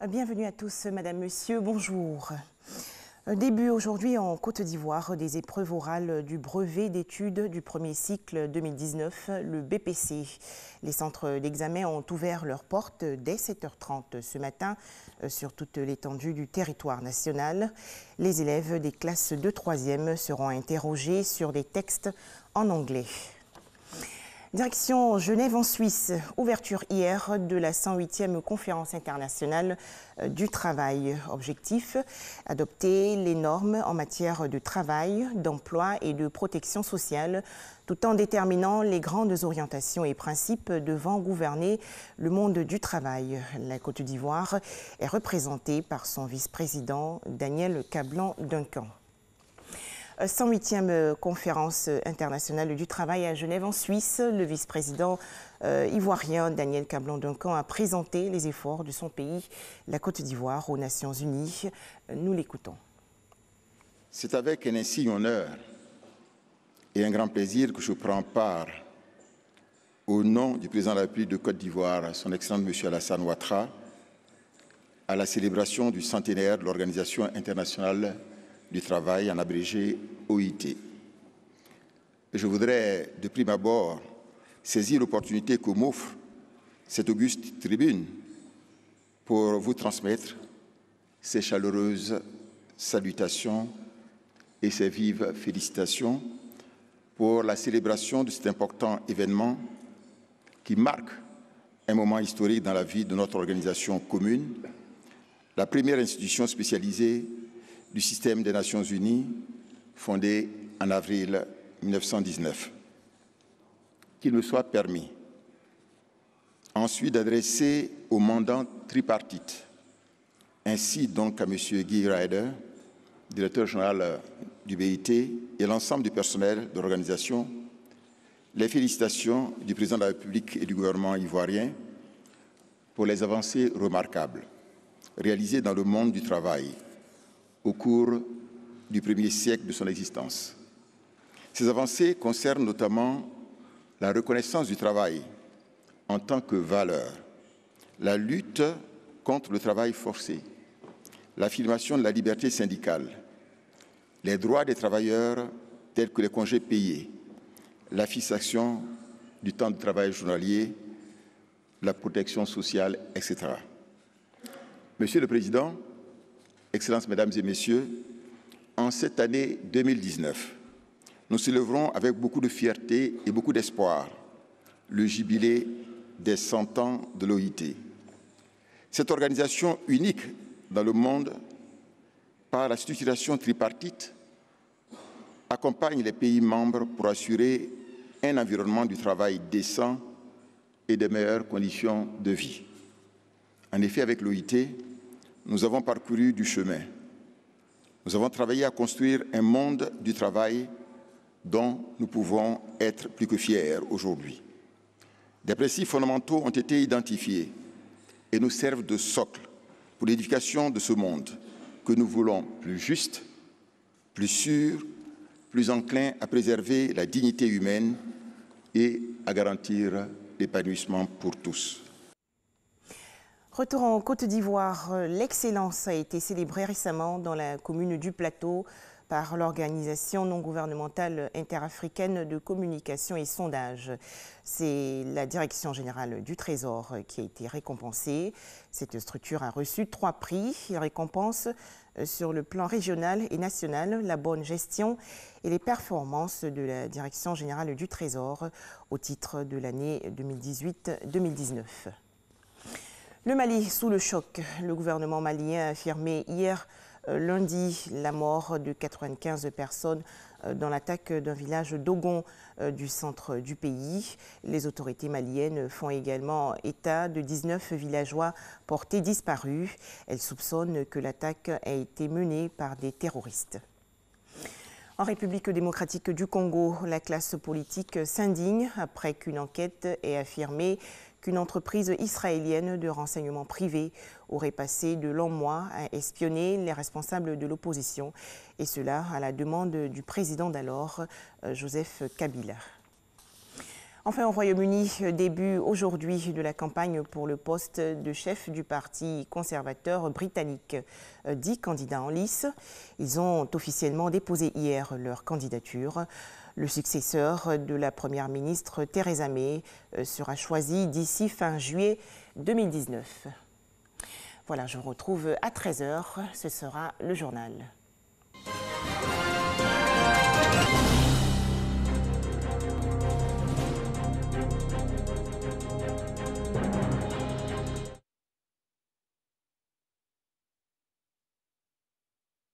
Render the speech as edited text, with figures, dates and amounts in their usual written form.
Bienvenue à tous, Madame, Monsieur, bonjour. Début aujourd'hui en Côte d'Ivoire des épreuves orales du brevet d'études du premier cycle 2019, le BPC. Les centres d'examen ont ouvert leurs portes dès 7h30 ce matin sur toute l'étendue du territoire national. Les élèves des classes de 3e seront interrogés sur des textes en anglais. Direction Genève en Suisse, ouverture hier de la 108e conférence internationale du travail. Objectif, adopter les normes en matière de travail, d'emploi et de protection sociale, tout en déterminant les grandes orientations et principes devant gouverner le monde du travail. La Côte d'Ivoire est représentée par son vice-président Daniel Cablan-Duncan. 108e conférence internationale du travail à Genève en Suisse. Le vice-président ivoirien Daniel Cablan-Duncan a présenté les efforts de son pays, la Côte d'Ivoire, aux Nations Unies. Nous l'écoutons. C'est avec un insigne honneur et un grand plaisir que je prends part au nom du président de la République de Côte d'Ivoire, son Excellence M. Alassane Ouattara, à la célébration du centenaire de l'Organisation internationale du travail, en abrégé OIT. Je voudrais, de prime abord, saisir l'opportunité que m'offre cette auguste tribune pour vous transmettre ces chaleureuses salutations et ces vives félicitations pour la célébration de cet important événement qui marque un moment historique dans la vie de notre organisation commune, la première institution spécialisée du système des Nations Unies, fondé en avril 1919. Qu'il me soit permis ensuite d'adresser au mandant tripartite, ainsi donc à M. Guy Ryder, directeur général du BIT, et l'ensemble du personnel de l'organisation, les félicitations du président de la République et du gouvernement ivoirien pour les avancées remarquables réalisées dans le monde du travail au cours du premier siècle de son existence. Ces avancées concernent notamment la reconnaissance du travail en tant que valeur, la lutte contre le travail forcé, l'affirmation de la liberté syndicale, les droits des travailleurs tels que les congés payés, la fixation du temps de travail journalier, la protection sociale, etc. Monsieur le Président, Excellences, Mesdames et Messieurs, en cette année 2019, nous célébrons avec beaucoup de fierté et beaucoup d'espoir le jubilé des 100 ans de l'OIT. Cette organisation unique dans le monde, par la structuration tripartite, accompagne les pays membres pour assurer un environnement du travail décent et de meilleures conditions de vie. En effet, avec l'OIT, nous avons parcouru du chemin. Nous avons travaillé à construire un monde du travail dont nous pouvons être plus que fiers aujourd'hui. Des principes fondamentaux ont été identifiés et nous servent de socle pour l'édification de ce monde que nous voulons plus juste, plus sûr, plus enclin à préserver la dignité humaine et à garantir l'épanouissement pour tous. Retour en Côte d'Ivoire, l'excellence a été célébrée récemment dans la commune du Plateau par l'organisation non gouvernementale interafricaine de communication et sondage. C'est la Direction générale du Trésor qui a été récompensée. Cette structure a reçu 3 prix. Il récompense sur le plan régional et national la bonne gestion et les performances de la Direction générale du Trésor au titre de l'année 2018-2019. Le Mali sous le choc. Le gouvernement malien a affirmé hier lundi la mort de 95 personnes dans l'attaque d'un village d'Ogon du centre du pays. Les autorités maliennes font également état de 19 villageois portés disparus. Elles soupçonnent que l'attaque a été menée par des terroristes. En République démocratique du Congo, la classe politique s'indigne après qu'une enquête ait affirmé qu'une entreprise israélienne de renseignement privé aurait passé de longs mois à espionner les responsables de l'opposition, et cela à la demande du président d'alors, Joseph Kabila. Enfin, au Royaume-Uni, début aujourd'hui de la campagne pour le poste de chef du Parti conservateur britannique. 10 candidats en lice. Ils ont officiellement déposé hier leur candidature. Le successeur de la première ministre Theresa May sera choisi d'ici fin juillet 2019. Voilà, je vous retrouve à 13 h. Ce sera le journal.